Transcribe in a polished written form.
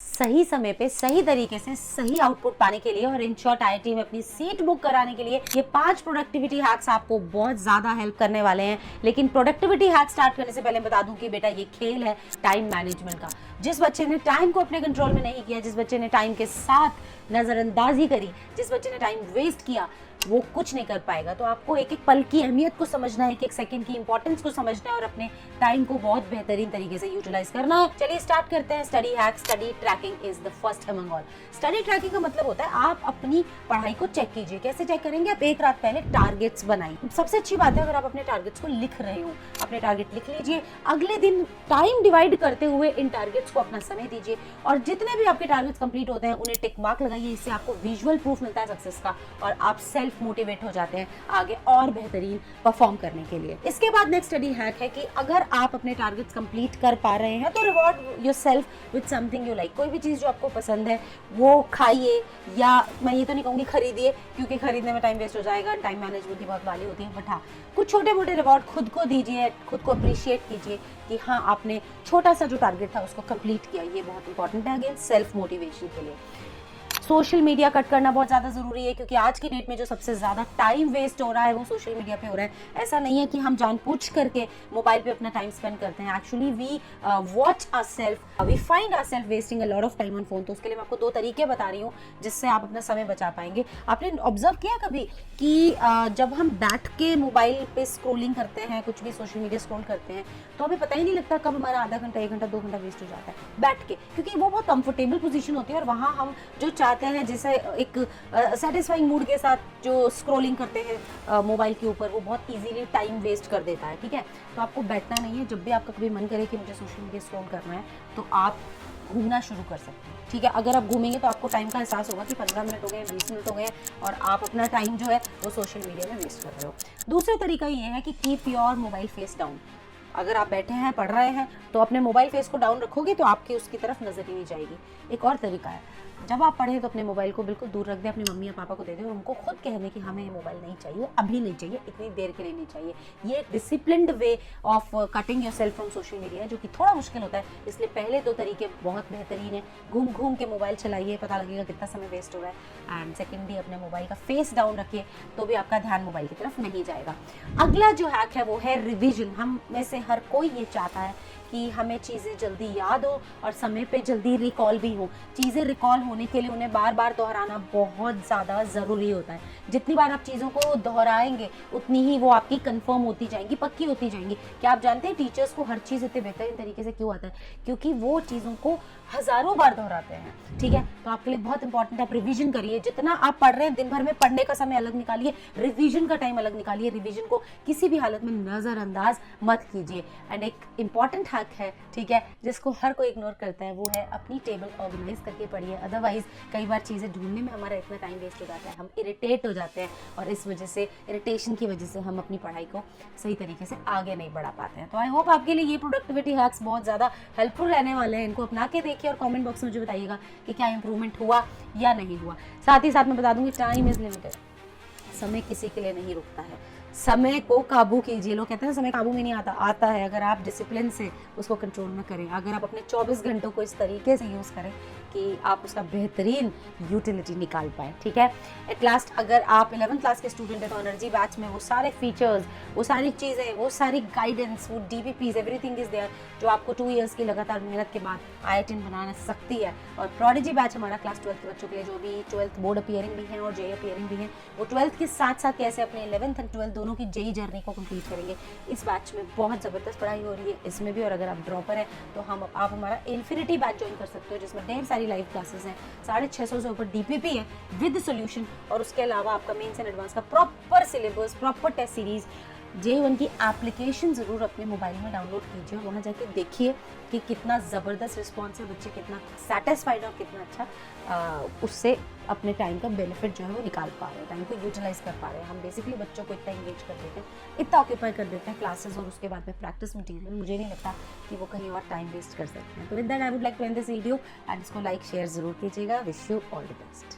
सही समय पे सही तरीके से सही आउटपुट पाने के लिए और इन शॉर्ट आईआईटी में अपनी सीट बुक कराने के लिए ये 5 प्रोडक्टिविटी हैक्स आपको बहुत ज्यादा हेल्प करने वाले हैं। लेकिन प्रोडक्टिविटी हैक स्टार्ट करने से पहले बता दूं कि बेटा ये खेल है टाइम मैनेजमेंट का। जिस बच्चे ने टाइम को अपने कंट्रोल में नहीं किया, जिस बच्चे ने टाइम के साथ नजरअंदाजी करी, जिस बच्चे ने टाइम वेस्ट किया, वो कुछ नहीं कर पाएगा। तो आपको एक एक पल की अहमियत को समझना है, एक एक सेकंड की इंपॉर्टेंस को समझना है और अपने टाइम को बहुत बेहतरीन तरीके से यूटिलाइज करना है। चलिए स्टार्ट करते हैं। Study hack, study tracking is the first among all. Study tracking का मतलब होता है आप अपनी पढ़ाई को चेक कीजिए। कैसे चेक करेंगे? आप एक रात पहले टारगेट्स बनाइए। सबसे अच्छी बात है अगर आप अपने टारगेट्स को लिख रहे हो, अपने टारगेट लिख लीजिए। अगले दिन टाइम डिवाइड करते हुए इन टारगेट्स को अपना समय दीजिए और जितने भी आपके टारगेट्स कंप्लीट होते हैं उन्हें टिक मार्क लगाइए। इससे आपको विजुअल प्रूफ मिलता है सक्सेस का और आप सेल्फ मोटिवेट हो जाते हैं आगे और बेहतरीन परफॉर्म करने के लिए। इसके बाद नेक्स्ट स्टडी हैक है कि अगर आप अपने टारगेट्स कंप्लीट कर पा रहे हैं तो reward yourself with something you like. कोई भी चीज जो आपको पसंद है वो खाइए, या मैं ये तो नहीं कहूँगी खरीदिए क्योंकि खरीदने में टाइम वेस्ट हो जाएगा, टाइम मैनेजमेंट की बहुत वाली होती है। बट हाँ, कुछ छोटे मोटे रिवॉर्ड खुद को दीजिए, खुद को अप्रिशिएट कीजिए कि हाँ आपने छोटा सा जो टारगेट था उसको कंप्लीट किया। ये बहुत इंपॉर्टेंट है अगेन सेल्फ मोटिवेशन के लिए। सोशल मीडिया कट करना बहुत ज़्यादा ज़रूरी है क्योंकि आज की डेट में जो सबसे ज़्यादा टाइम वेस्ट हो रहा है वो सोशल मीडिया पे हो रहा है। ऐसा नहीं है कि हम जानबूझ करके मोबाइल पे अपना टाइम स्पेंड करते हैं। Actually we watch ourself, we find ourself wasting a lot of time on phone. तो उसके लिए मैं आपको 2 तरीके बता रही हूँ जिससे आप अपना समय बचा पाएंगे। आपने ऑब्जर्व किया कभी कि जब हम बैठ के मोबाइल पे स्क्रोलिंग करते हैं, कुछ भी सोशल मीडिया स्क्रॉल करते हैं, तो हमें पता ही नहीं लगता कब हमारा आधा घंटा, 1 घंटा, 2 घंटा वेस्ट हो जाता है बैठ के, क्योंकि वो बहुत कंफर्टेबल पोजीशन होती है और वहाँ हम जो चाहते हैं जैसे एक सेटिस्फाइंग मूड के साथ जो स्क्रॉलिंग करते हैं मोबाइल के ऊपर, वो बहुत इजीली टाइम वेस्ट कर देता है। ठीक है, तो आपको बैठना नहीं है। जब भी आपका कभी मन करे कि मुझे सोशल मीडिया स्क्रॉल करना है तो आप घूमना शुरू कर सकते हैं। ठीक है, अगर आप घूमेंगे तो आपको टाइम का एहसास होगा कि 15 मिनट हो गए, 20 मिनट हो गए और आप अपना टाइम जो है वो सोशल मीडिया में वेस्ट कर रहे हो। दूसरा तरीका ये है कि keep your mobile face down. अगर आप बैठे हैं, पढ़ रहे हैं, तो अपने मोबाइल फेस को डाउन रखोगे तो आपकी उसकी तरफ नजर ही नहीं जाएगी। एक और तरीका है, जब आप पढ़ें तो अपने मोबाइल को बिल्कुल दूर रख दें, अपनी मम्मी या पापा को दे दें और उनको खुद कहने कि हमें ये मोबाइल नहीं चाहिए, अभी नहीं चाहिए, इतनी देर के लिए नहीं चाहिए। ये एक disciplined way of cutting yourself from social media है जो कि थोड़ा मुश्किल होता है। इसलिए पहले 2 तरीके बहुत बेहतरीन है। घूम घूम के मोबाइल चलाइए, पता लगेगा कितना समय वेस्ट हो रहा है। एंड सेकेंडली, अपने मोबाइल का फेस डाउन रखिए तो भी आपका ध्यान मोबाइल की तरफ नहीं जाएगा। अगला जो हैक है वो है रिविजन। हम में से हर कोई ये चाहता है कि हमें चीज़ें जल्दी याद हो और समय पे जल्दी रिकॉल भी हो। चीज़ें रिकॉल होने के लिए उन्हें बार बार दोहराना बहुत ज़्यादा ज़रूरी होता है। जितनी बार आप चीज़ों को दोहराएंगे उतनी ही वो आपकी कंफर्म होती जाएंगी, पक्की होती जाएंगी। क्या आप जानते हैं टीचर्स को हर चीज़ इतने बेहतरीन तरीके से क्यों आता है? क्योंकि वो चीज़ों को हज़ारों बार दोहराते हैं। ठीक है, तो आपके लिए बहुत इंपॉर्टेंट है आप रिवीजन करिए। जितना आप पढ़ रहे हैं दिन भर में पढ़ने का समय अलग निकालिए, रिवीजन का टाइम अलग निकालिए। रिवीजन को किसी भी हालत में नज़रअंदाज मत कीजिए। एंड एक इंपॉर्टेंट हैक है, ठीक है, जिसको हर कोई इग्नोर करता है, वो है अपनी टेबल ऑर्गेनाइज करके पढ़िए। अदरवाइज कई बार चीज़ें ढूंढने में हमारा इतना टाइम वेस्ट हो जाता है, हम इरिटेट हो जाते हैं और इस वजह से, इरिटेशन की वजह से हम अपनी पढ़ाई को सही तरीके से आगे नहीं बढ़ा पाते हैं। तो आई होप आपके लिए ये प्रोडक्टिविटी हैक्स बहुत ज़्यादा हेल्पफुल रहने वाले हैं। इनको अपना के देखिए और कमेंट बॉक्स में मुझे बताइएगा कि क्या इंप्रूवमेंट हुआ या नहीं हुआ। साथ ही साथ मैं बता दूंगी टाइम इज लिमिटेड। समय किसी के लिए नहीं रुकता है। समय को काबू कीजिए। लोग कहते हैं समय काबू में नहीं आता है अगर आप डिसिप्लिन से उसको कंट्रोल में करें, अगर आप अपने 24 घंटों को इस तरीके से यूज़ करें कि आप उसका बेहतरीन यूटिलिटी निकाल पाएँ। ठीक है, एट लास्ट अगर आप 11th क्लास के स्टूडेंट हैं तो एनर्जी बैच में वो सारे फीचर्स, वो सारी चीज़ें, वो सारी गाइडेंस, वो DPPs, एवरीथिंग इज देयर जो आपको 2 इयर्स की लगातार मेहनत के बाद IITian बना सकती है। और प्रोडिजी बैच हमारा क्लास 12th के बच्चों के लिए जो भी 12th बोर्ड अपीयरिंग भी हैं और JEE अपीयरिंग भी हैं, वो 12th के साथ साथ कैसे अपने 11th एंड 12th दोनों की JEE जर्नी को कंप्लीट करेंगे। इस बैच में बहुत ज़बरदस्त पढ़ाई हो रही है इसमें भी। और अगर आप ड्रॉपर हैं तो आप हमारा इन्फिनिटी बैच ज्वाइन कर सकते हो जिसमें ढेर सारी लाइव क्लासेस हैं, 650 से ऊपर DPP है विद सोल्यूशन, और उसके अलावा आपका मेंस एंड एडवांस का proper syllabus, proper test series. JEE की एप्लीकेशन ज़रूर अपने मोबाइल में डाउनलोड कीजिए और वहाँ जाके देखिए कि कितना ज़बरदस्त रिस्पॉन्स है, बच्चे कितना सेटिस्फाइड और कितना अच्छा उससे अपने टाइम का बेनिफिट जो है वो निकाल पा रहे हैं, टाइम को यूटिलाइज कर पा रहे हैं। हम बेसिकली बच्चों को इतना इंगेज कर देते हैं, इतना ऑक्यूपाई कर देते हैं क्लासेस और उसके बाद में प्रैक्टिस मटीरियल, मुझे नहीं लगता कि वो कहीं और टाइम वेस्ट कर सकते हैं। तो with that I would like to end this video and इसको लाइक शेयर ज़रूर कीजिएगा। Wish you all the best.